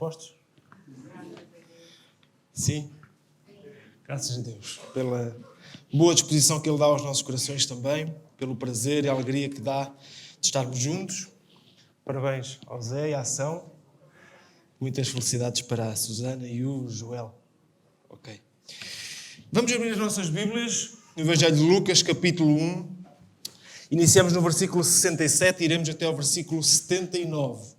dispostos? Sim? Graças a Deus. Pela boa disposição que Ele dá aos nossos corações também, pelo prazer e a alegria que dá de estarmos juntos. Parabéns ao Zé e à Ação. Muitas felicidades para a Susana e o Joel. Ok. Vamos abrir as nossas Bíblias no Evangelho de Lucas, capítulo 1. Iniciamos no versículo 67 e iremos até ao versículo 79.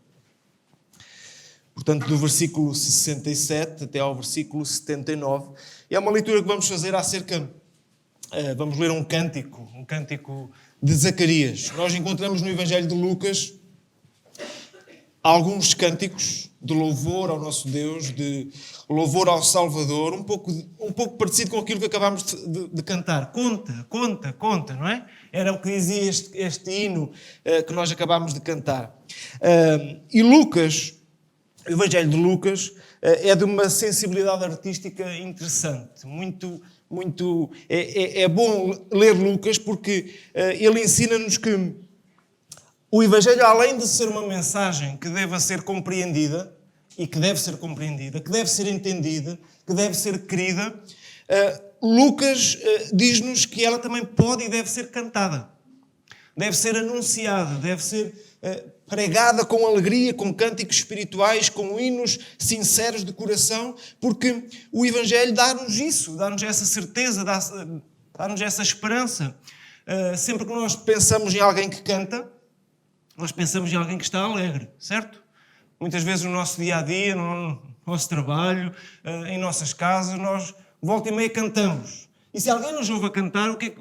Portanto, do versículo 67 até ao versículo 79. E é uma leitura que vamos fazer acerca... vamos ler um cântico de Zacarias. Nós encontramos no Evangelho de Lucas alguns cânticos de louvor ao nosso Deus, de louvor ao Salvador, um pouco parecido com aquilo que acabámos de cantar. Conta, não é? Era o que dizia este hino que nós acabámos de cantar. E Lucas, o Evangelho de Lucas, é de uma sensibilidade artística interessante. É bom ler Lucas porque ele ensina-nos que o Evangelho, além de ser uma mensagem que deve ser compreendida, e que deve ser compreendida, que deve ser entendida, que deve ser querida, Lucas diz-nos que ela também pode e deve ser cantada. Deve ser anunciada, deve ser pregada com alegria, com cânticos espirituais, com hinos sinceros de coração, porque o Evangelho dá-nos isso, dá-nos essa certeza, dá-nos essa esperança. Sempre que nós pensamos em alguém que canta, nós pensamos em alguém que está alegre, certo? Muitas vezes no nosso dia-a-dia, no nosso trabalho, em nossas casas, nós volta e meia cantamos. E se alguém nos ouve a cantar, o que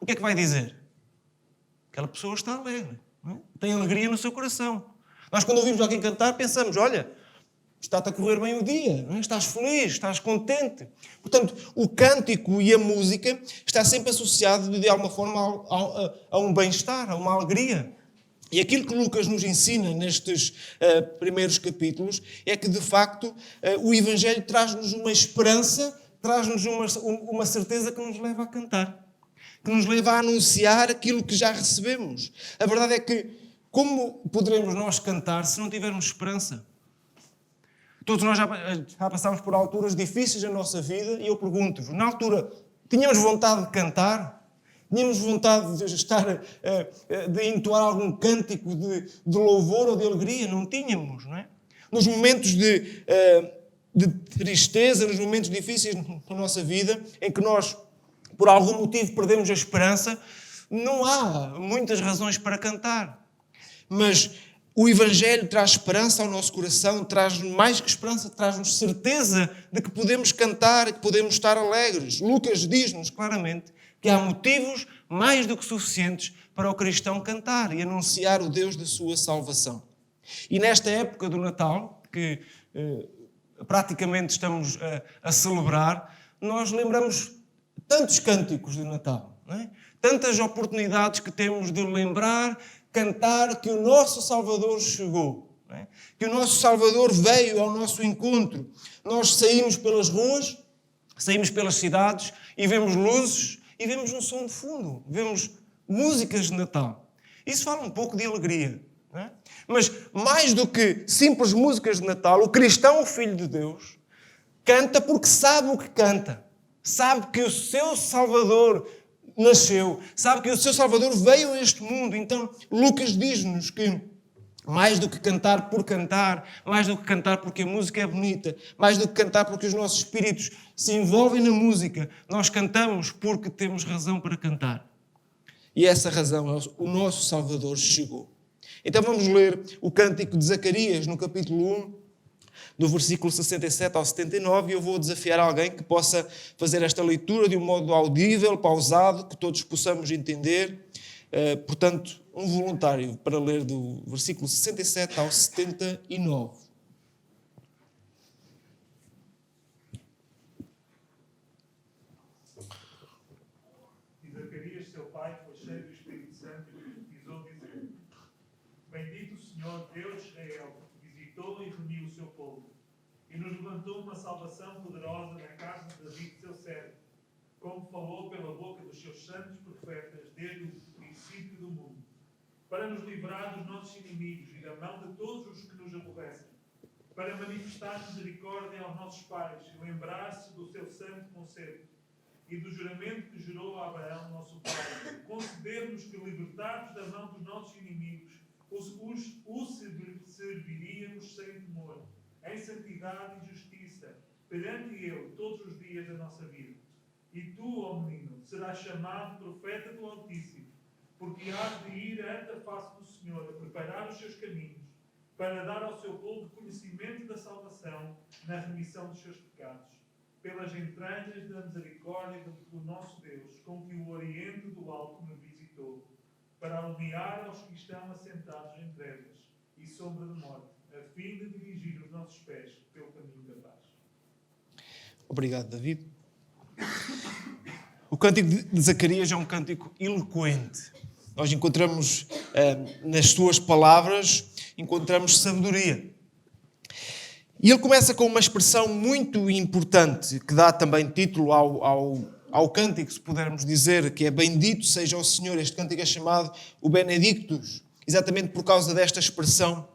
é que vai dizer? Aquela pessoa está alegre, não é? Tem alegria no seu coração. Nós, quando ouvimos alguém cantar, pensamos, olha, está-te a correr bem o dia, não é? Estás feliz, estás contente. Portanto, o cântico e a música está sempre associado, de alguma forma, a um bem-estar, a uma alegria. E aquilo que Lucas nos ensina nestes primeiros capítulos é que, de facto, o Evangelho traz-nos uma esperança, traz-nos uma certeza que nos leva a cantar, que nos leva a anunciar aquilo que já recebemos. A verdade é que, como poderemos nós cantar se não tivermos esperança? Todos nós já passámos por alturas difíceis na nossa vida e eu pergunto-vos, na altura, tínhamos vontade de cantar? Tínhamos vontade de entoar algum cântico de louvor ou de alegria? Não tínhamos, não é? Nos momentos de tristeza, nos momentos difíceis na nossa vida, em que nós, por algum motivo, perdemos a esperança, não há muitas razões para cantar. Mas o Evangelho traz esperança ao nosso coração, traz-nos mais que esperança, traz-nos certeza de que podemos cantar, que podemos estar alegres. Lucas diz-nos claramente que há motivos mais do que suficientes para o cristão cantar e anunciar o Deus da sua salvação. E nesta época do Natal, que praticamente estamos a celebrar, nós lembramos tantos cânticos de Natal, não é? Tantas oportunidades que temos de lembrar, cantar que o nosso Salvador chegou, não é? Que o nosso Salvador veio ao nosso encontro. Nós saímos pelas ruas, saímos pelas cidades e vemos luzes, e vemos um som de fundo, vemos músicas de Natal. Isso fala um pouco de alegria, não é? Mas mais do que simples músicas de Natal, o cristão, o Filho de Deus, canta porque sabe o que canta. Sabe que o seu Salvador nasceu, sabe que o seu Salvador veio a este mundo. Então, Lucas diz-nos que mais do que cantar por cantar, mais do que cantar porque a música é bonita, mais do que cantar porque os nossos espíritos se envolvem na música, nós cantamos porque temos razão para cantar. E essa razão é o nosso Salvador chegou. Então vamos ler o cântico de Zacarias no capítulo 1, do versículo 67 ao 79, e eu vou desafiar alguém que possa fazer esta leitura de um modo audível, pausado, que todos possamos entender. Portanto, um voluntário para ler do versículo 67 ao 79. E Zacarias, seu pai, foi cheio do Espírito Santo e profetizou, dizendo: Bendito o Senhor, Deus de Israel, que visitou e reuniu o seu povo, e nos levantou uma salvação poderosa na casa de David, seu servo, como falou pela boca dos seus santos profetas desde o princípio do mundo, para nos livrar dos nossos inimigos e da mão de todos os que nos aborrecem, para manifestar misericórdia aos nossos pais e lembrar-se do seu santo conselho e do juramento que jurou a Abraão, nosso pai, conceder-nos que, libertados da mão dos nossos inimigos, os serviríamos sem temor, em santidade e justiça, perante Ele todos os dias da nossa vida. E tu, ó menino, serás chamado profeta do Altíssimo, porque hás de ir ante a face do Senhor, a preparar os seus caminhos, para dar ao seu povo conhecimento da salvação na remissão dos seus pecados, pelas entranhas da misericórdia do nosso Deus, com que o oriente do alto me visitou, para alumiar aos que estão assentados em trevas e sombra de morte, a fim de dirigir os nossos pés pelo caminho da paz. Obrigado, David. O cântico de Zacarias é um cântico eloquente. Nós encontramos, nas suas palavras, encontramos sabedoria. E ele começa com uma expressão muito importante, que dá também título ao cântico, se pudermos dizer, que é bendito seja o Senhor. Este cântico é chamado o Benedictus, exatamente por causa desta expressão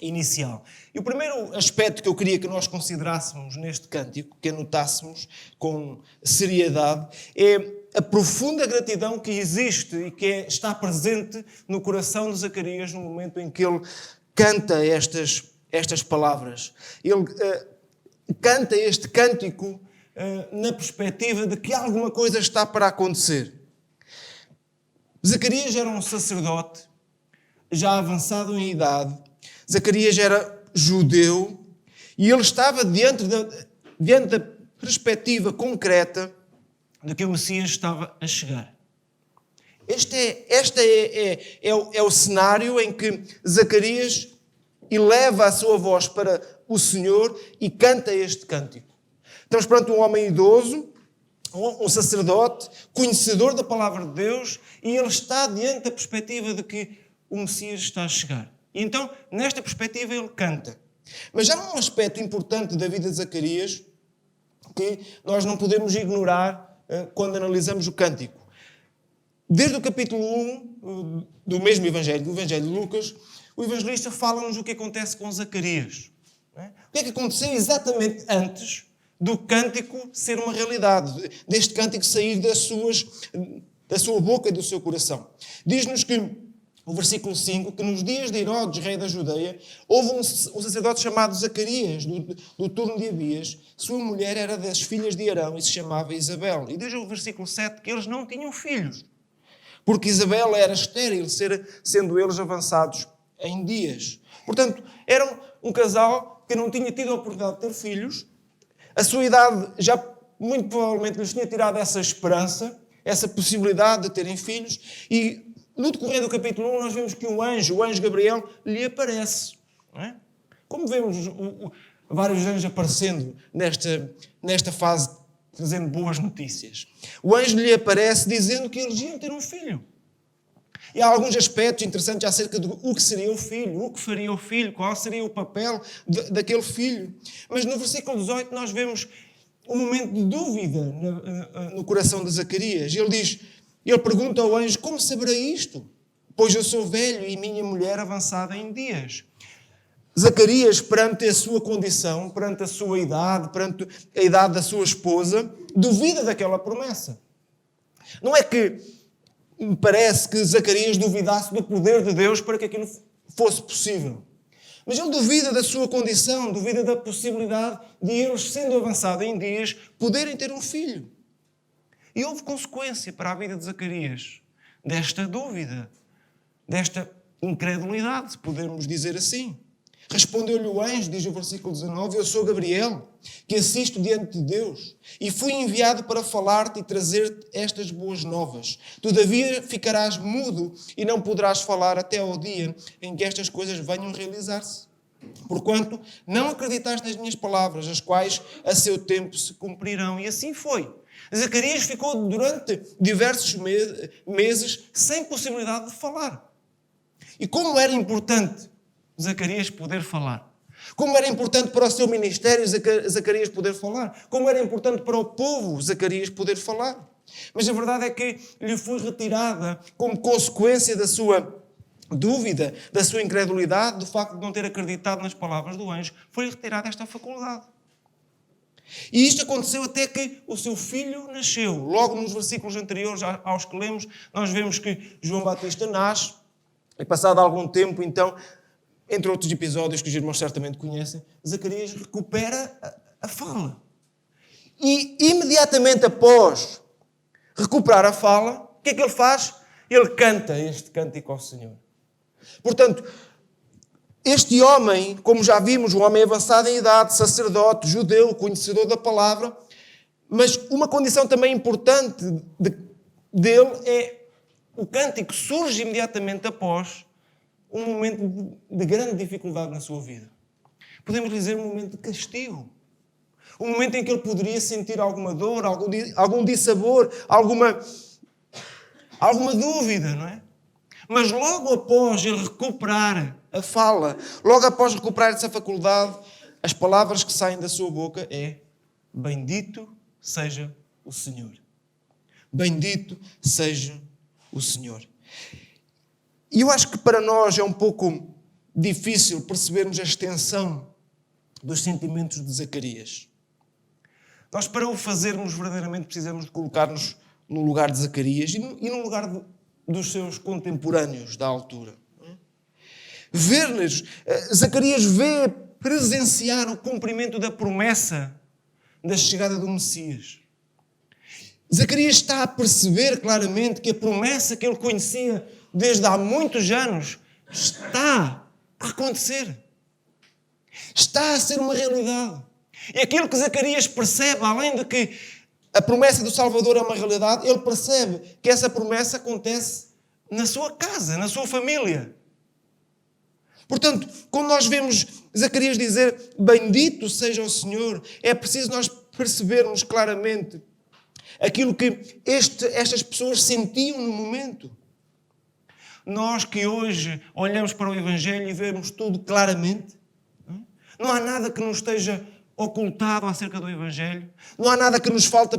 inicial. E o primeiro aspecto que eu queria que nós considerássemos neste cântico, que anotássemos com seriedade, é a profunda gratidão que existe e que está presente no coração de Zacarias no momento em que ele canta estas palavras. Ele canta este cântico na perspectiva de que alguma coisa está para acontecer. Zacarias era um sacerdote, já avançado em idade. Zacarias era judeu e ele estava diante da perspectiva concreta de que o Messias estava a chegar. Este é o cenário em que Zacarias eleva a sua voz para o Senhor e canta este cântico. Estamos perante um homem idoso, um sacerdote, conhecedor da palavra de Deus, e ele está diante da perspectiva de que o Messias está a chegar. E então, nesta perspectiva, ele canta. Mas há um aspecto importante da vida de Zacarias que nós não podemos ignorar quando analisamos o cântico. Desde o capítulo 1 do mesmo Evangelho, do Evangelho de Lucas, o evangelista fala-nos o que acontece com Zacarias. O que é que aconteceu exatamente antes do cântico ser uma realidade, deste cântico sair da sua boca e do seu coração. Diz-nos que, o versículo 5, que nos dias de Herodes, rei da Judeia, houve um sacerdote chamado Zacarias, do turno de Abias. Sua mulher era das filhas de Arão e se chamava Isabel. E diz o versículo 7 que eles não tinham filhos, porque Isabel era estéril, sendo eles avançados em dias. Portanto, era um casal que não tinha tido a oportunidade de ter filhos. A sua idade já, muito provavelmente, lhes tinha tirado essa esperança, essa possibilidade de terem filhos. E no decorrer do capítulo 1, nós vemos que o anjo Gabriel, lhe aparece. Não é? Como vemos vários anjos aparecendo nesta fase, trazendo boas notícias. O anjo lhe aparece dizendo que eles iam ter um filho. E há alguns aspectos interessantes acerca do que seria o filho, o que faria o filho, qual seria o papel daquele filho. Mas no versículo 18 nós vemos um momento de dúvida no coração de Zacarias. Ele pergunta ao anjo: como saberei isto? Pois eu sou velho e minha mulher avançada em dias. Zacarias, perante a sua condição, perante a sua idade, perante a idade da sua esposa, duvida daquela promessa. Não é que me parece que Zacarias duvidasse do poder de Deus para que aquilo fosse possível. Mas ele duvida da sua condição, duvida da possibilidade de eles, sendo avançados em dias, poderem ter um filho. E houve consequência para a vida de Zacarias desta dúvida, desta incredulidade, se pudermos dizer assim. Respondeu-lhe o anjo, diz o versículo 19: eu sou Gabriel, que assisto diante de Deus, e fui enviado para falar-te e trazer-te estas boas novas. Todavia ficarás mudo e não poderás falar até ao dia em que estas coisas venham a realizar-se. Porquanto não acreditaste nas minhas palavras, as quais a seu tempo se cumprirão. E assim foi. Zacarias ficou durante diversos meses sem possibilidade de falar. E como era importante Zacarias poder falar. Como era importante para o seu ministério Zacarias poder falar. Como era importante para o povo Zacarias poder falar. Mas a verdade é que lhe foi retirada, como consequência da sua dúvida da sua incredulidade, do facto de não ter acreditado nas palavras do anjo, foi retirada esta faculdade. E isto aconteceu até que o seu filho nasceu. Logo nos versículos anteriores aos que lemos, nós vemos que João Batista nasce, e passado algum tempo, então, entre outros episódios que os irmãos certamente conhecem, Zacarias recupera a fala. E imediatamente após recuperar a fala, o que é que ele faz? Ele canta este cântico ao Senhor. Portanto, este homem, como já vimos, um homem avançado em idade, sacerdote, judeu, conhecedor da palavra, mas uma condição também importante dele é o cântico surge imediatamente após um momento de grande dificuldade na sua vida. Podemos dizer um momento de castigo. Um momento em que ele poderia sentir alguma dor, algum dissabor, alguma dúvida, não é? Mas logo após ele recuperar a fala, logo após recuperar essa faculdade, as palavras que saem da sua boca é: bendito seja o Senhor. Bendito seja o Senhor. E eu acho que para nós é um pouco difícil percebermos a extensão dos sentimentos de Zacarias. Nós, para o fazermos verdadeiramente, precisamos de colocar-nos no lugar de Zacarias e no lugar dos seus contemporâneos da altura. Zacarias vê presenciar o cumprimento da promessa da chegada do Messias. Zacarias está a perceber claramente que a promessa que ele conhecia desde há muitos anos está a acontecer. Está a ser uma realidade. E aquilo que Zacarias percebe, além de que a promessa do Salvador é uma realidade, ele percebe que essa promessa acontece na sua casa, na sua família. Portanto, quando nós vemos Zacarias dizer bendito seja o Senhor, é preciso nós percebermos claramente aquilo que estas pessoas sentiam no momento. Nós que hoje olhamos para o Evangelho e vemos tudo claramente, não há nada que nos esteja ocultado acerca do Evangelho, não há nada que nos falte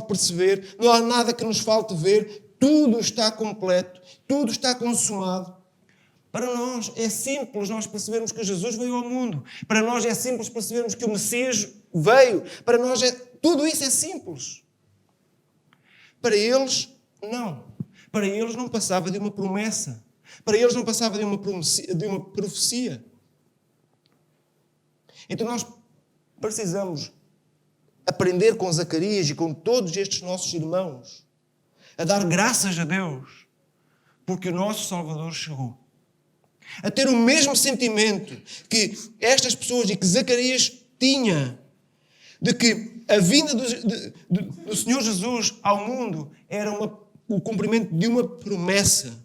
perceber, não há nada que nos falte ver, tudo está completo, tudo está consumado. Para nós é simples nós percebermos que Jesus veio ao mundo. Para nós é simples percebermos que o Messias veio. Para nós tudo isso é simples. Para eles, não. Para eles não passava de uma promessa. Para eles não passava de uma profecia. Então nós precisamos aprender com Zacarias e com todos estes nossos irmãos a dar graças a Deus porque o nosso Salvador chegou. A ter o mesmo sentimento que estas pessoas e que Zacarias tinha de que a vinda do Senhor Jesus ao mundo era o cumprimento de uma promessa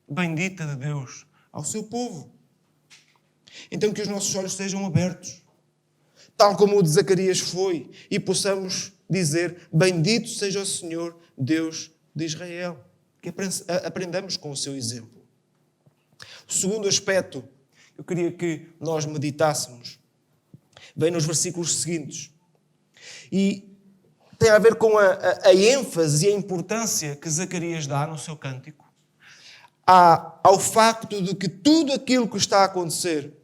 bendita de Deus ao seu povo. Então que os nossos olhos sejam abertos, tal como o de Zacarias foi, e possamos dizer bendito seja o Senhor Deus de Israel. Que aprendamos com o seu exemplo. O segundo aspecto que eu queria que nós meditássemos vem nos versículos seguintes. E tem a ver com a ênfase e a importância que Zacarias dá no seu cântico ao facto de que tudo aquilo que está a acontecer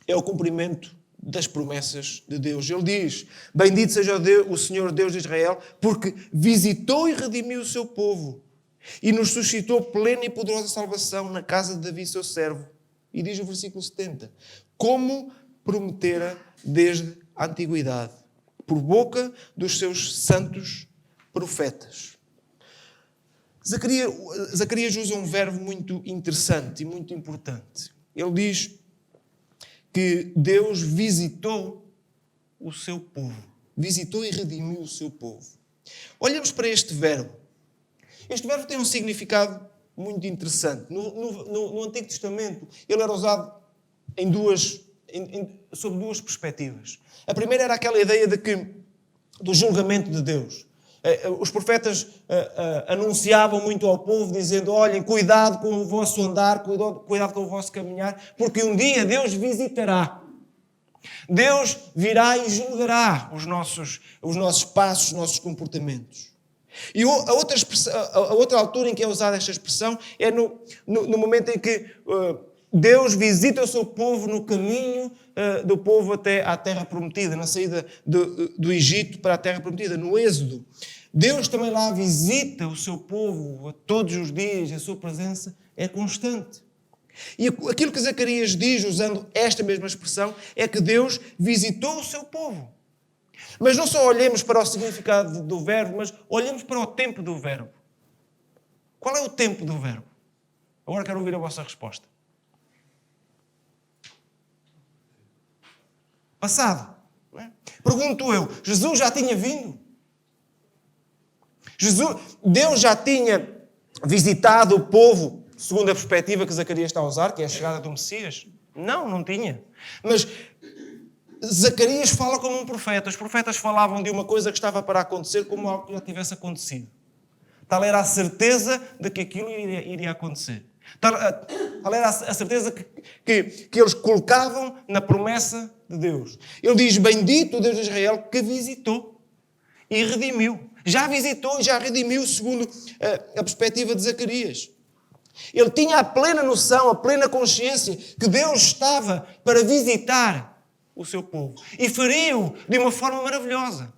é o cumprimento das promessas de Deus. Ele diz, bendito seja o Senhor Deus de Israel, porque visitou e redimiu o seu povo e nos suscitou plena e poderosa salvação na casa de Davi, seu servo. E diz o versículo 70, como prometera desde a antiguidade, por boca dos seus santos profetas. Zacarias usa um verbo muito interessante e muito importante. Ele diz que Deus visitou o seu povo. Visitou e redimiu o seu povo. Olhamos para este verbo. Este verbo tem um significado muito interessante. No Antigo Testamento, ele era usado sob duas perspectivas. A primeira era aquela ideia do julgamento de Deus. Os profetas anunciavam muito ao povo, dizendo, olhem, cuidado com o vosso andar, cuidado com o vosso caminhar, porque um dia Deus visitará. Deus virá e julgará os nossos passos, os nossos comportamentos. E a outra altura em que é usada esta expressão é no momento em que Deus visita o seu povo no caminho do povo até à terra prometida, na saída do Egito para a terra prometida, no Êxodo. Deus também lá visita o seu povo todos os dias, a sua presença é constante. E aquilo que Zacarias diz, usando esta mesma expressão, é que Deus visitou o seu povo. Mas não só olhemos para o significado do verbo, mas olhemos para o tempo do verbo. Qual é o tempo do verbo? Agora quero ouvir a vossa resposta. Passado. Não é? Pergunto eu, Jesus já tinha vindo? Deus já tinha visitado o povo, segundo a perspectiva que Zacarias está a usar, que é a chegada do Messias? Não, não tinha. Mas Zacarias fala como um profeta. Os profetas falavam de uma coisa que estava para acontecer como algo que já tivesse acontecido. Tal era a certeza de que aquilo iria acontecer. Tal era a certeza que eles colocavam na promessa de Deus. Ele diz, bendito o Deus de Israel que visitou e redimiu. Já visitou e já redimiu, segundo a perspectiva de Zacarias. Ele tinha a plena noção, a plena consciência que Deus estava para visitar o seu povo. E faria-o de uma forma maravilhosa.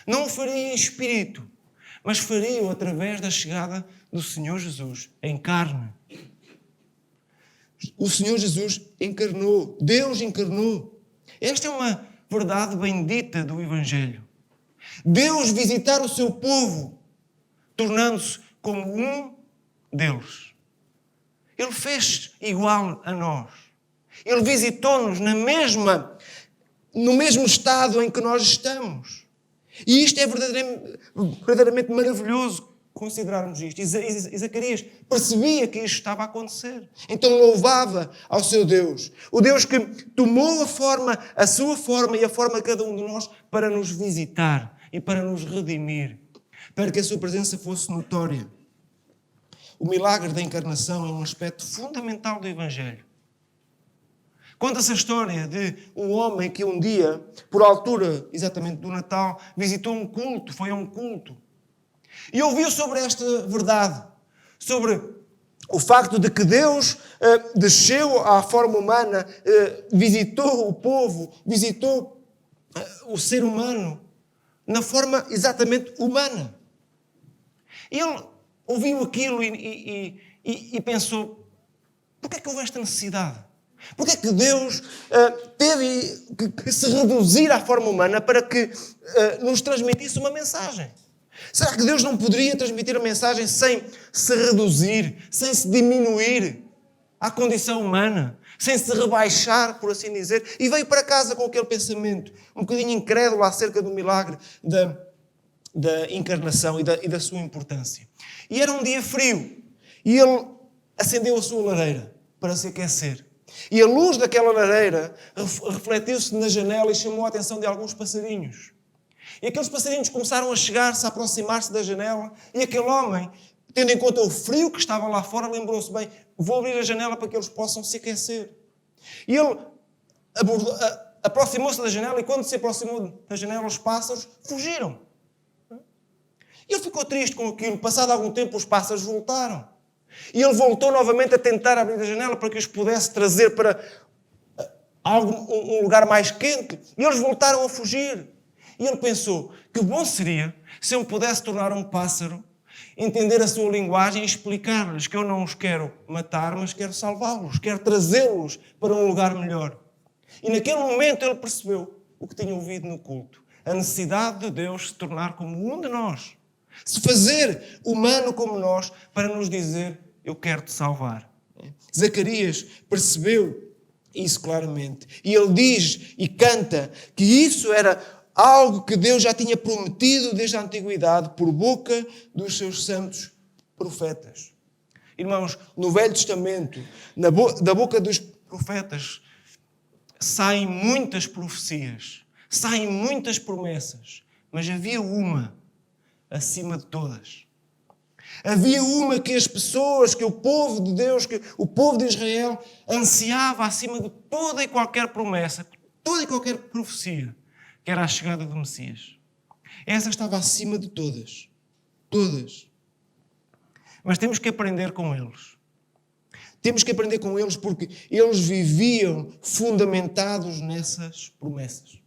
Não o faria em espírito, mas faria-o através da chegada do Senhor Jesus em carne. O Senhor Jesus encarnou. Deus encarnou. Esta é uma verdade bendita do Evangelho. Deus visitar o seu povo, tornando-se como um deles. Ele fez igual a nós. Ele visitou-nos no mesmo estado em que nós estamos. E isto é verdadeiramente maravilhoso considerarmos isto. E Zacarias percebia que isto estava a acontecer. Então louvava ao seu Deus. O Deus que tomou a sua forma e a forma de cada um de nós para nos visitar e para nos redimir. Para que a sua presença fosse notória. O milagre da encarnação é um aspecto fundamental do Evangelho. Conta-se a história de um homem que um dia, por altura exatamente do Natal, visitou um culto, foi a um culto. E ouviu sobre esta verdade, sobre o facto de que Deus desceu à forma humana, visitou o povo, visitou o ser humano na forma exatamente humana. E ele ouviu aquilo e pensou, porquê é que houve esta necessidade? Porquê é que Deus teve que se reduzir à forma humana para que nos transmitisse uma mensagem? Será que Deus não poderia transmitir a mensagem sem se reduzir, sem se diminuir à condição humana, sem se rebaixar, por assim dizer? E veio para casa com aquele pensamento, um bocadinho incrédulo acerca do milagre da encarnação e da sua importância. E era um dia frio. E ele acendeu a sua lareira para se aquecer. E a luz daquela lareira refletiu-se na janela e chamou a atenção de alguns passarinhos. E aqueles passarinhos começaram a chegar-se, a aproximar-se da janela. E aquele homem, tendo em conta o frio que estava lá fora, lembrou-se bem, vou abrir a janela para que eles possam se aquecer. E ele aproximou-se da janela e quando se aproximou da janela, os pássaros fugiram. E ele ficou triste com aquilo. Passado algum tempo, os pássaros voltaram. E ele voltou novamente a tentar abrir a janela para que os pudesse trazer para um lugar mais quente. E eles voltaram a fugir. E ele pensou, que bom seria se eu pudesse tornar um pássaro, entender a sua linguagem e explicar-lhes que eu não os quero matar, mas quero salvá-los, quero trazê-los para um lugar melhor. E naquele momento ele percebeu o que tinha ouvido no culto. A necessidade de Deus se tornar como um de nós. Se fazer humano como nós para nos dizer, eu quero te salvar. Zacarias percebeu isso claramente. E ele diz e canta que isso era algo que Deus já tinha prometido desde a antiguidade por boca dos seus santos profetas. Irmãos, no Velho Testamento, da boca dos profetas, saem muitas profecias, saem muitas promessas, mas havia uma acima de todas. Havia uma que as pessoas, que o povo de Deus, que o povo de Israel ansiava acima de toda e qualquer promessa, toda e qualquer profecia, que era a chegada do Messias. Essa estava acima de todas. Todas. Mas temos que aprender com eles. Temos que aprender com eles porque eles viviam fundamentados nessas promessas.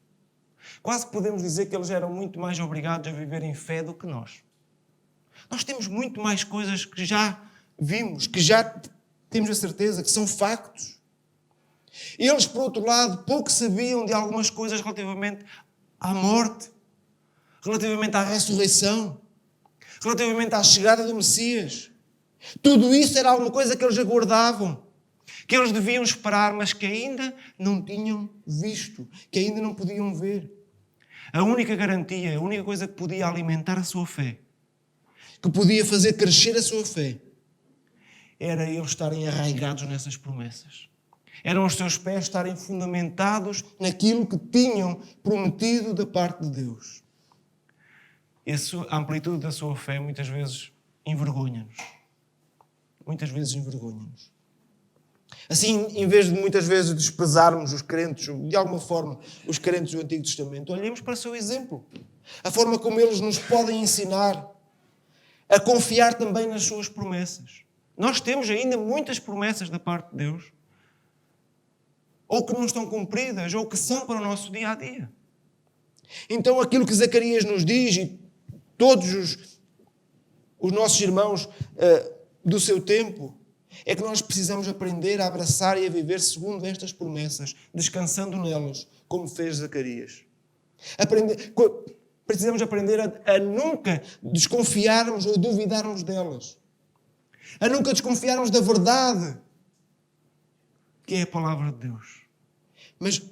Quase que podemos dizer que eles eram muito mais obrigados a viver em fé do que nós. Nós temos muito mais coisas que já vimos, que já temos a certeza que são factos. Eles, por outro lado, pouco sabiam de algumas coisas relativamente à morte, relativamente à ressurreição, relativamente à chegada do Messias. Tudo isso era alguma coisa que eles aguardavam, que eles deviam esperar, mas que ainda não tinham visto, que ainda não podiam ver. A única garantia, a única coisa que podia alimentar a sua fé, que podia fazer crescer a sua fé, era eles estarem arraigados nessas promessas. Eram os seus pés estarem fundamentados naquilo que tinham prometido da parte de Deus. A amplitude da sua fé muitas vezes envergonha-nos. Muitas vezes envergonha-nos. Assim, em vez de muitas vezes desprezarmos os crentes, de alguma forma, os crentes do Antigo Testamento, olhemos para o seu exemplo. A forma como eles nos podem ensinar a confiar também nas suas promessas. Nós temos ainda muitas promessas da parte de Deus, ou que não estão cumpridas, ou que são para o nosso dia-a-dia. Então, aquilo que Zacarias nos diz, e todos os nossos irmãos do seu tempo, é que nós precisamos aprender a abraçar e a viver segundo estas promessas, descansando nelas, como fez Zacarias. Precisamos aprender a nunca desconfiarmos ou duvidarmos delas. A nunca desconfiarmos da verdade, que é a palavra de Deus. Mas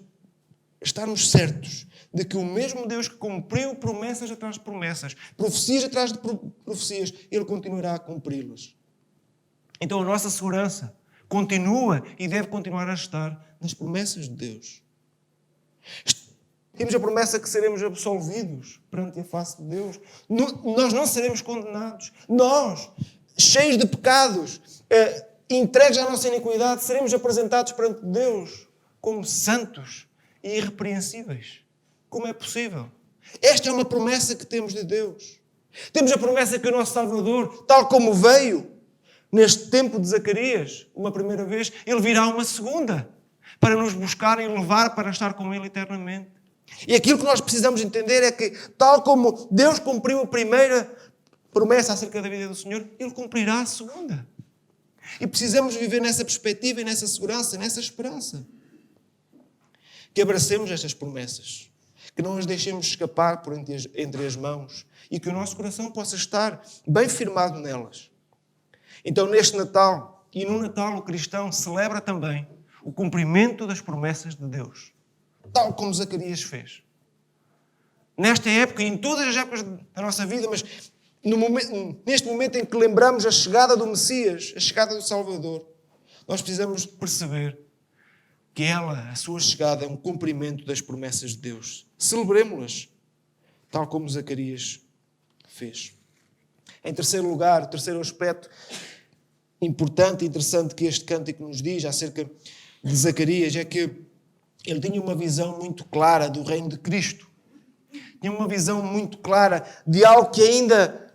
estarmos certos de que o mesmo Deus que cumpriu promessas atrás de promessas, profecias atrás de profecias, Ele continuará a cumpri-las. Então a nossa segurança continua e deve continuar a estar nas promessas de Deus. Temos a promessa que seremos absolvidos perante a face de Deus. Nós não seremos condenados. Nós, cheios de pecados, entregues à nossa iniquidade, seremos apresentados perante Deus como santos e irrepreensíveis. Como é possível? Esta é uma promessa que temos de Deus. Temos a promessa que o nosso Salvador, tal como veio neste tempo de Zacarias, uma primeira vez, Ele virá uma segunda para nos buscar e levar para estar com Ele eternamente. E aquilo que nós precisamos entender é que, tal como Deus cumpriu a primeira promessa acerca da vida do Senhor, Ele cumprirá a segunda. E precisamos viver nessa perspectiva e nessa segurança, nessa esperança. Que abracemos estas promessas, que não as deixemos escapar por entre as mãos e que o nosso coração possa estar bem firmado nelas. Então, neste Natal, e no Natal o cristão celebra também o cumprimento das promessas de Deus, tal como Zacarias fez. Nesta época e em todas as épocas da nossa vida, mas neste momento em que lembramos a chegada do Messias, a chegada do Salvador, nós precisamos perceber que a sua chegada, é um cumprimento das promessas de Deus. Celebremos-las, tal como Zacarias fez. Em terceiro lugar, o terceiro aspecto importante e interessante que este cântico nos diz acerca de Zacarias é que ele tinha uma visão muito clara do reino de Cristo. Tinha uma visão muito clara de algo que ainda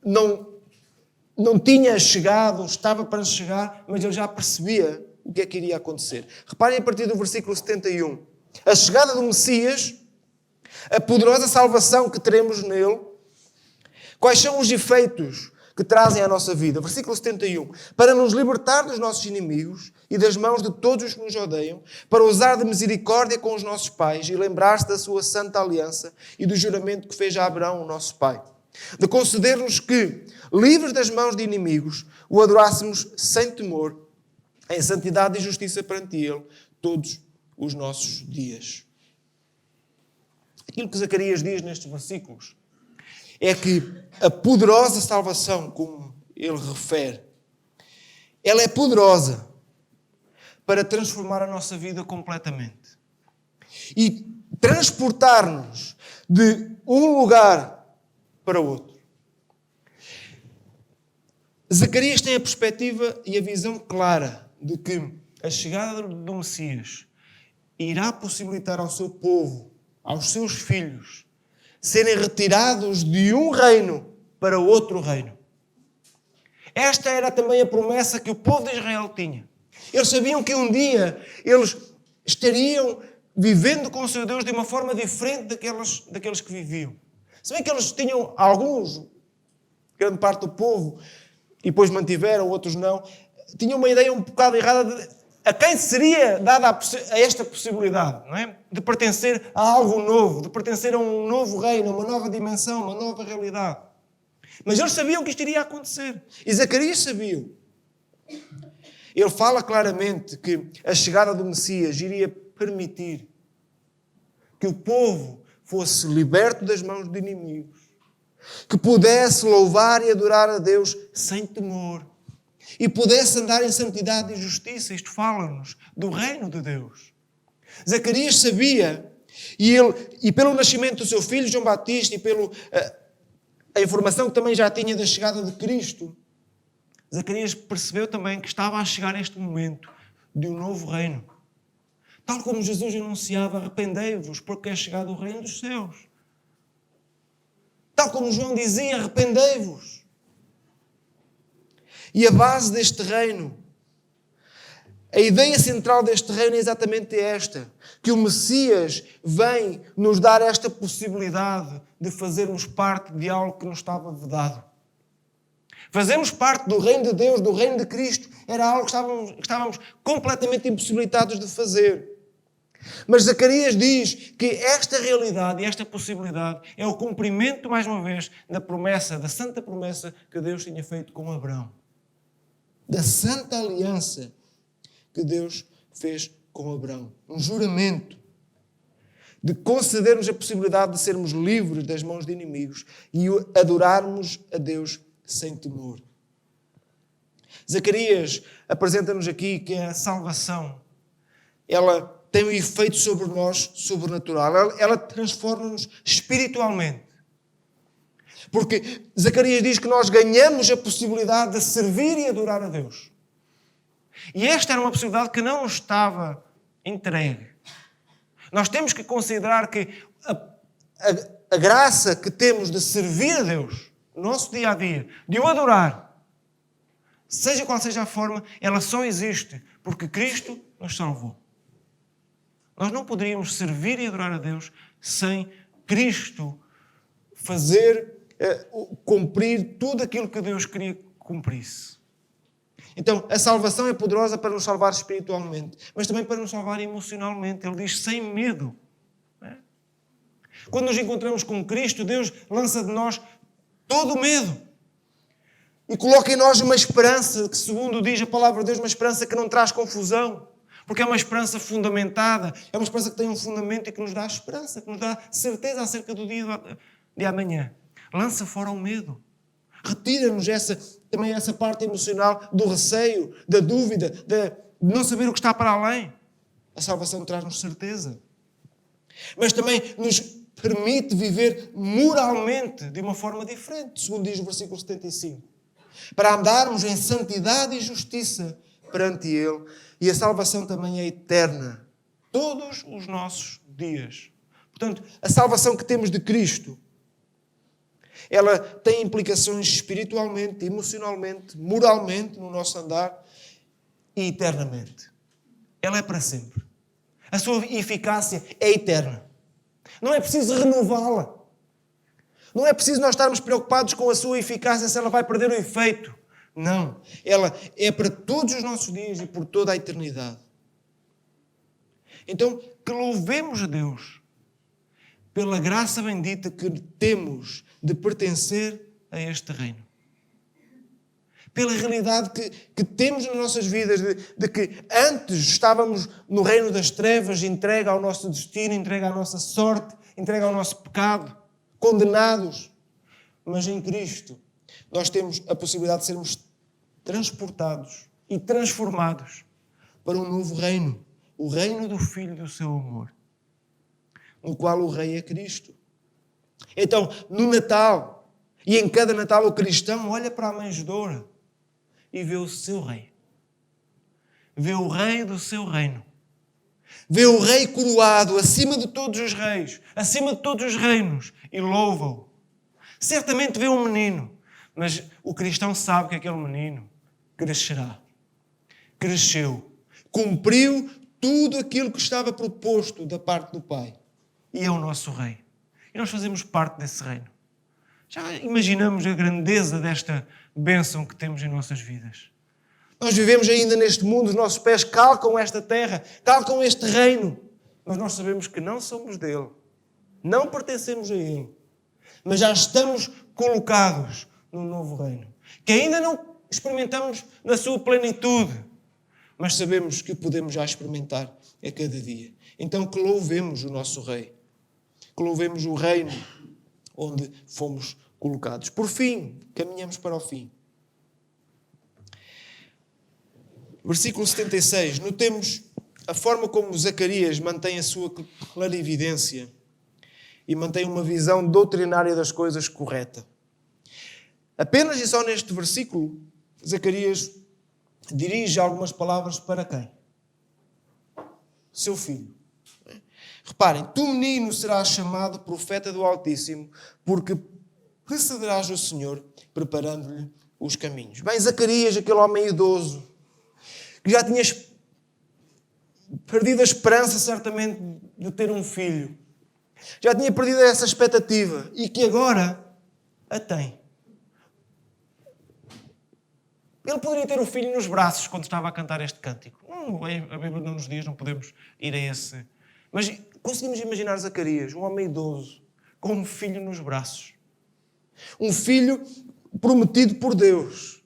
não tinha chegado, estava para chegar, mas ele já percebia o que é que iria acontecer. Reparem a partir do versículo 71. A chegada do Messias, a poderosa salvação que teremos nele, quais são os efeitos que trazem à nossa vida? Versículo 71. Para nos libertar dos nossos inimigos e das mãos de todos os que nos odeiam, para usar de misericórdia com os nossos pais e lembrar-se da sua santa aliança e do juramento que fez a Abraão, o nosso pai. De conceder-nos que, livres das mãos de inimigos, o adorássemos sem temor, em santidade e justiça perante Ele, todos os nossos dias. Aquilo que Zacarias diz nestes versículos é que a poderosa salvação, como ele refere, ela é poderosa para transformar a nossa vida completamente e transportar-nos de um lugar para outro. Zacarias tem a perspectiva e a visão clara de que a chegada do Messias irá possibilitar ao seu povo, aos seus filhos, serem retirados de um reino para outro reino. Esta era também a promessa que o povo de Israel tinha. Eles sabiam que um dia eles estariam vivendo com o seu Deus de uma forma diferente daqueles que viviam. Se bem que eles tinham alguns, grande parte do povo, e depois mantiveram, outros não, tinham uma ideia um bocado errada de a quem seria dada a esta possibilidade, não é? De pertencer a algo novo, de pertencer a um novo reino, uma nova dimensão, uma nova realidade. Mas eles sabiam que isto iria acontecer. E Zacarias sabia. Ele fala claramente que a chegada do Messias iria permitir que o povo fosse liberto das mãos de inimigos, que pudesse louvar e adorar a Deus sem temor e pudesse andar em santidade e justiça. Isto fala-nos do reino de Deus. Zacarias sabia, e pelo nascimento do seu filho João Batista e pela a informação que também já tinha da chegada de Cristo, Zacarias percebeu também que estava a chegar este momento de um novo reino. Tal como Jesus anunciava: arrependei-vos, porque é chegado o reino dos céus. Tal como João dizia: arrependei-vos. E a base deste reino, a ideia central deste reino é exatamente esta: que o Messias vem nos dar esta possibilidade de fazermos parte de algo que nos estava vedado. Fazermos parte do reino de Deus, do reino de Cristo, era algo que estávamos completamente impossibilitados de fazer. Mas Zacarias diz que esta realidade e esta possibilidade é o cumprimento, mais uma vez, da promessa, da santa promessa que Deus tinha feito com Abraão. Da santa aliança que Deus fez com Abraão. Um juramento de concedermos a possibilidade de sermos livres das mãos de inimigos e adorarmos a Deus sem temor. Zacarias apresenta-nos aqui que a salvação, ela tem um efeito sobre nós sobrenatural. Ela transforma-nos espiritualmente. Porque Zacarias diz que nós ganhamos a possibilidade de servir e adorar a Deus. E esta era uma possibilidade que não nos estava entregue. Nós temos que considerar que a graça que temos de servir a Deus no nosso dia-a-dia, de o adorar, seja qual seja a forma, ela só existe porque Cristo nos salvou. Nós não poderíamos servir e adorar a Deus sem Cristo cumprir tudo aquilo que Deus queria que cumprisse. Então, a salvação é poderosa para nos salvar espiritualmente, mas também para nos salvar emocionalmente. Ele diz sem medo. Quando nos encontramos com Cristo, Deus lança de nós todo o medo e coloca em nós uma esperança que, segundo diz a palavra de Deus, uma esperança que não traz confusão, porque é uma esperança fundamentada, é uma esperança que tem um fundamento e que nos dá esperança, que nos dá certeza acerca do dia de amanhã. Lança fora o medo. Retira-nos também essa parte emocional do receio, da dúvida, de não saber o que está para além. A salvação traz-nos certeza. Mas também nos permite viver moralmente de uma forma diferente, segundo diz o versículo 75. Para andarmos em santidade e justiça perante Ele. E a salvação também é eterna. Todos os nossos dias. Portanto, a salvação que temos de Cristo, ela tem implicações espiritualmente, emocionalmente, moralmente no nosso andar e eternamente. Ela é para sempre. A sua eficácia é eterna. Não é preciso renová-la. Não é preciso nós estarmos preocupados com a sua eficácia se ela vai perder o efeito. Não. Ela é para todos os nossos dias e por toda a eternidade. Então, que louvemos a Deus pela graça bendita que temos de pertencer a este reino. Pela realidade que temos nas nossas vidas de que antes estávamos no reino das trevas, entregue ao nosso destino, entregue à nossa sorte, entregue ao nosso pecado, condenados. Mas em Cristo nós temos a possibilidade de sermos transportados e transformados para um novo reino. O reino do Filho do seu amor, no qual o Rei é Cristo. Então, no Natal, e em cada Natal, o cristão olha para a manjedoura e vê o seu Rei. Vê o Rei do seu reino. Vê o rei coroado acima de todos os reis, acima de todos os reinos, e louva-o. Certamente vê um menino, mas o cristão sabe que aquele menino crescerá. Cresceu. Cumpriu tudo aquilo que estava proposto da parte do Pai. E é o nosso rei. E nós fazemos parte desse reino. Já imaginamos a grandeza desta bênção que temos em nossas vidas. Nós vivemos ainda neste mundo, os nossos pés calcam esta terra, calcam este reino. Mas nós sabemos que não somos dele. Não pertencemos a ele. Mas já estamos colocados num novo reino. Que ainda não experimentamos na sua plenitude. Mas sabemos que podemos já experimentar a cada dia. Então que louvemos o nosso rei. Que louvemos o reino onde fomos colocados. Por fim, caminhamos para o fim. Versículo 76. Notemos a forma como Zacarias mantém a sua clarividência e mantém uma visão doutrinária das coisas correta. Apenas e só neste versículo, Zacarias dirige algumas palavras para quem? Seu filho. Reparem, tu menino serás chamado profeta do Altíssimo, porque precederás o Senhor, preparando-lhe os caminhos. Bem, Zacarias, aquele homem idoso, que já tinha perdido a esperança, certamente, de ter um filho. Já tinha perdido essa expectativa e que agora a tem. Ele poderia ter o filho nos braços quando estava a cantar este cântico. A Bíblia não nos diz, não podemos ir a esse. Mas conseguimos imaginar Zacarias, um homem idoso, com um filho nos braços. Um filho prometido por Deus.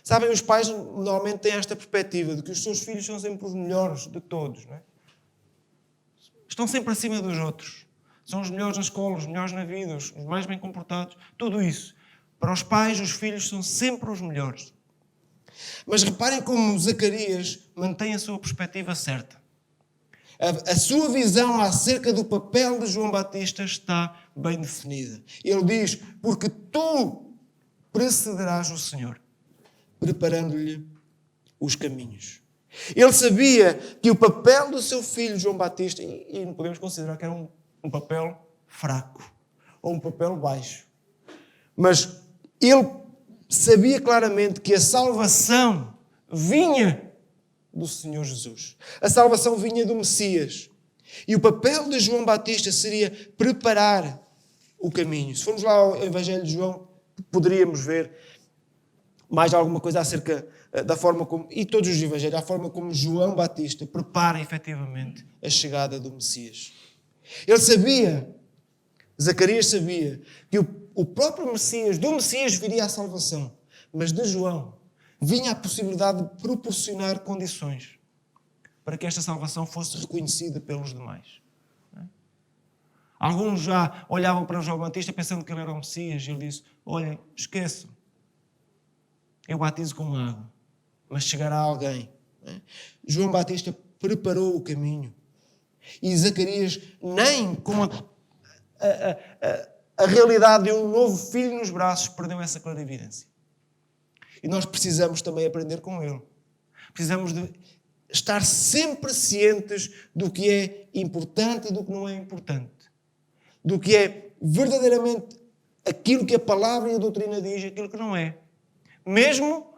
Sabem, os pais normalmente têm esta perspectiva de que os seus filhos são sempre os melhores de todos, não é? Estão sempre acima dos outros. São os melhores na escola, os melhores na vida, os mais bem comportados. Tudo isso. Para os pais, os filhos são sempre os melhores. Mas reparem como Zacarias mantém a sua perspectiva certa. A sua visão acerca do papel de João Batista está bem definida. Ele diz, porque tu precederás o Senhor, preparando-lhe os caminhos. Ele sabia que o papel do seu filho João Batista, e não podemos considerar que era um papel fraco, ou um papel baixo, mas ele sabia claramente que a salvação vinha do Senhor Jesus. A salvação vinha do Messias. E o papel de João Batista seria preparar o caminho. Se formos lá ao Evangelho de João, poderíamos ver mais alguma coisa acerca da forma como, e todos os Evangelhos, a forma como João Batista prepara efetivamente a chegada do Messias. Ele sabia, Zacarias sabia, que o próprio Messias, do Messias viria a salvação, mas de João vinha a possibilidade de proporcionar condições para que esta salvação fosse reconhecida pelos demais. Alguns já olhavam para João Batista pensando que ele era o Messias, e ele disse, olhem, esqueçam, eu batizo com água, mas chegará alguém. João Batista preparou o caminho. E Zacarias, nem com a realidade de um novo filho nos braços, perdeu essa clarividência. E nós precisamos também aprender com ele. Precisamos de estar sempre cientes do que é importante e do que não é importante. Do que é verdadeiramente aquilo que a palavra e a doutrina diz e aquilo que não é. Mesmo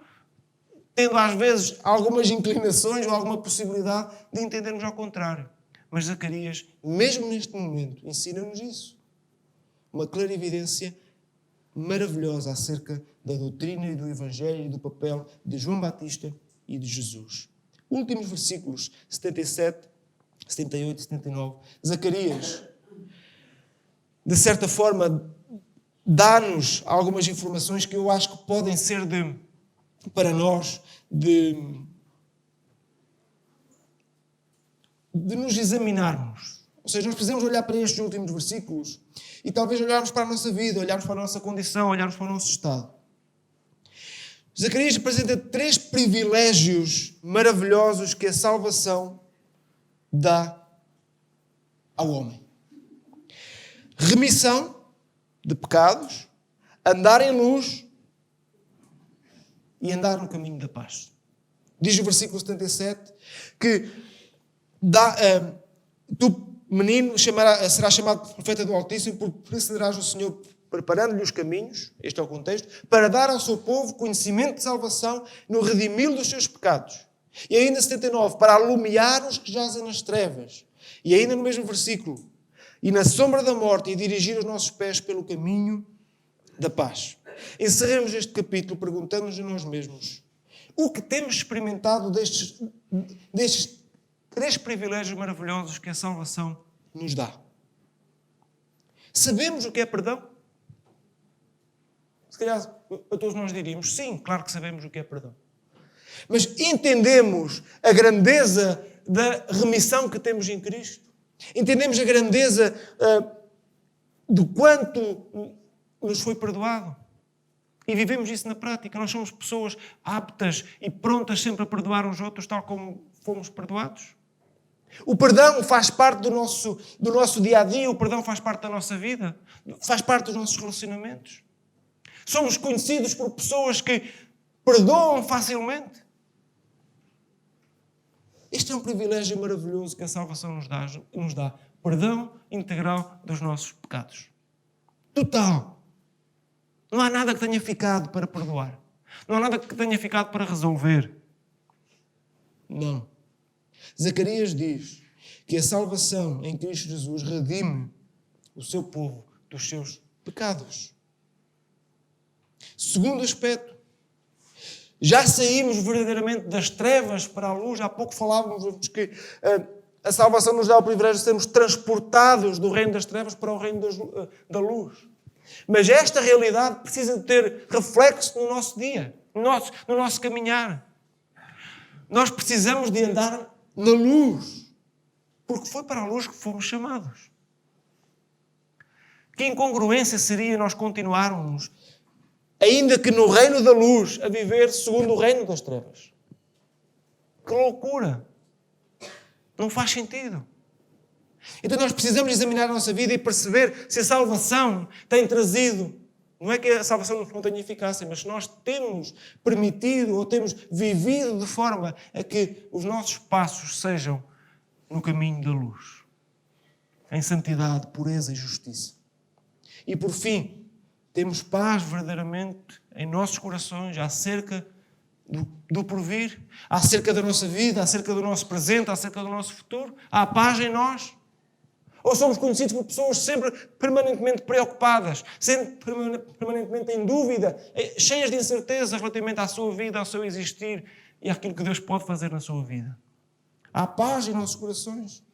tendo às vezes algumas inclinações ou alguma possibilidade de entendermos ao contrário. Mas Zacarias, mesmo neste momento, ensina-nos isso. Uma clarividência maravilhosa acerca da doutrina e do Evangelho e do papel de João Batista e de Jesus. Últimos versículos 77, 78 e 79. Zacarias, de certa forma, dá-nos algumas informações que eu acho que podem ser para nós de nos examinarmos. Ou seja, nós precisamos olhar para estes últimos versículos e talvez olharmos para a nossa vida, olharmos para a nossa condição, olharmos para o nosso estado. Zacarias apresenta 3 privilégios maravilhosos que a salvação dá ao homem. Remissão de pecados, andar em luz e andar no caminho da paz. Diz o versículo 77 que tu, menino, serás chamado profeta do Altíssimo, porque precederás o Senhor preparando-lhe os caminhos, este é o contexto, para dar ao seu povo conhecimento de salvação no redimi-lo dos seus pecados. E ainda 79, para alumiar os que jazem nas trevas. E ainda no mesmo versículo, e na sombra da morte, e dirigir os nossos pés pelo caminho da paz. Encerremos este capítulo perguntando-nos a nós mesmos o que temos experimentado destes 3 privilégios maravilhosos que a salvação nos dá. Sabemos o que é perdão? Se calhar a todos nós diríamos, sim, claro que sabemos o que é perdão. Mas entendemos a grandeza da remissão que temos em Cristo? Entendemos a grandeza do quanto nos foi perdoado? E vivemos isso na prática. Nós somos pessoas aptas e prontas sempre a perdoar uns outros, tal como fomos perdoados. O perdão faz parte do nosso dia-a-dia, o perdão faz parte da nossa vida, faz parte dos nossos relacionamentos. Somos conhecidos por pessoas que perdoam facilmente. Este é um privilégio maravilhoso que a salvação nos dá. Perdão integral dos nossos pecados. Total. Não há nada que tenha ficado para perdoar. Não há nada que tenha ficado para resolver. Não. Zacarias diz que a salvação em Cristo Jesus redime o seu povo dos seus pecados. Segundo aspecto, já saímos verdadeiramente das trevas para a luz. Há pouco falávamos que a salvação nos dá o privilégio de sermos transportados do reino das trevas para o reino da luz. Mas esta realidade precisa de ter reflexo no nosso dia, no nosso caminhar. Nós precisamos de andar na luz, porque foi para a luz que fomos chamados. Que incongruência seria nós continuarmos, ainda que no reino da luz, a viver segundo o reino das trevas? Que loucura! Não faz sentido. Então nós precisamos examinar a nossa vida e perceber se a salvação tem trazido, não é que a salvação não tenha eficácia, mas se nós temos permitido ou temos vivido de forma a que os nossos passos sejam no caminho da luz, em santidade, pureza e justiça. E por fim, temos paz verdadeiramente em nossos corações acerca do porvir, acerca da nossa vida, acerca do nosso presente, acerca do nosso futuro. Há paz em nós? Ou somos conhecidos por pessoas sempre permanentemente preocupadas, sempre permanentemente em dúvida, cheias de incerteza relativamente à sua vida, ao seu existir e àquilo que Deus pode fazer na sua vida? Há paz em nossos corações?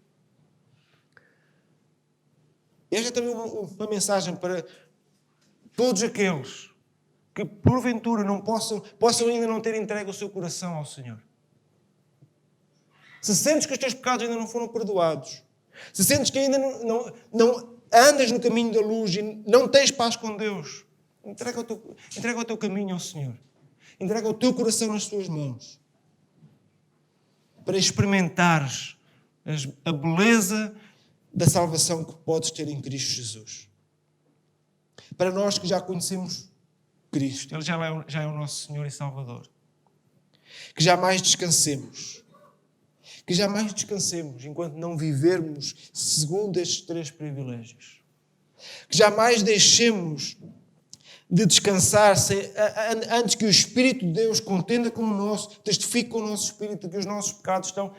Esta é também uma mensagem para todos aqueles que porventura não possam ainda não ter entregue o seu coração ao Senhor. Se sentes que os teus pecados ainda não foram perdoados, se sentes que ainda não andas no caminho da luz e não tens paz com Deus, entrega o teu caminho ao Senhor. Entrega o teu coração nas suas mãos. Para experimentares a beleza da salvação que podes ter em Cristo Jesus. Para nós que já conhecemos Cristo, Ele já é o nosso Senhor e Salvador. Que jamais descansemos. Que jamais descansemos enquanto não vivermos segundo estes 3 privilégios. Que jamais deixemos de descansar antes que o Espírito de Deus contenda com o nosso, testifique com o nosso Espírito que os nossos pecados estão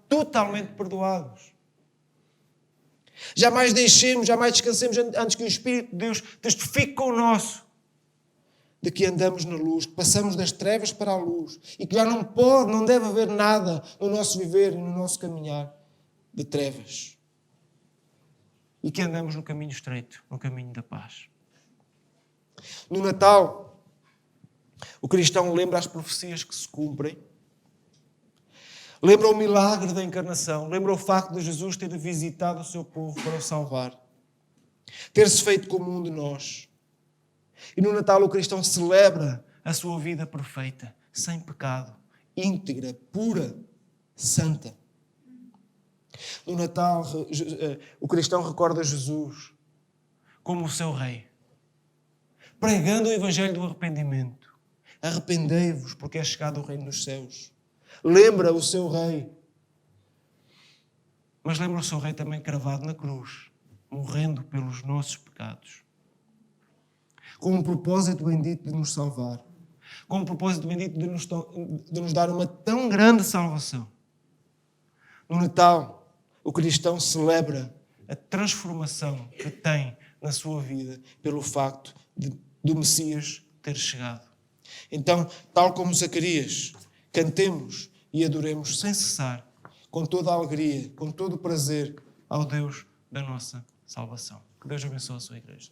totalmente perdoados. Jamais descansemos antes que o Espírito de Deus testifique com o nosso de que andamos na luz, que passamos das trevas para a luz e que já não deve haver nada no nosso viver e no nosso caminhar de trevas. E que andamos no caminho estreito, no caminho da paz. No Natal, o cristão lembra as profecias que se cumprem, lembra o milagre da encarnação, lembra o facto de Jesus ter visitado o seu povo para o salvar, ter-se feito como um de nós. E no Natal o cristão celebra a sua vida perfeita, sem pecado, íntegra, pura, santa. No Natal o cristão recorda Jesus como o seu rei, pregando o evangelho do arrependimento. Arrependei-vos porque é chegado o reino dos céus. Lembra o seu rei Mas lembram-se o Rei também cravado na cruz, morrendo pelos nossos pecados. Com um propósito bendito de nos salvar. Com um propósito bendito de nos dar uma tão grande salvação. No Natal, o cristão celebra a transformação que tem na sua vida pelo facto do Messias ter chegado. Então, tal como Zacarias, cantemos e adoremos sem cessar, com toda a alegria, com todo o prazer, ao Deus da nossa salvação. Que Deus abençoe a sua igreja.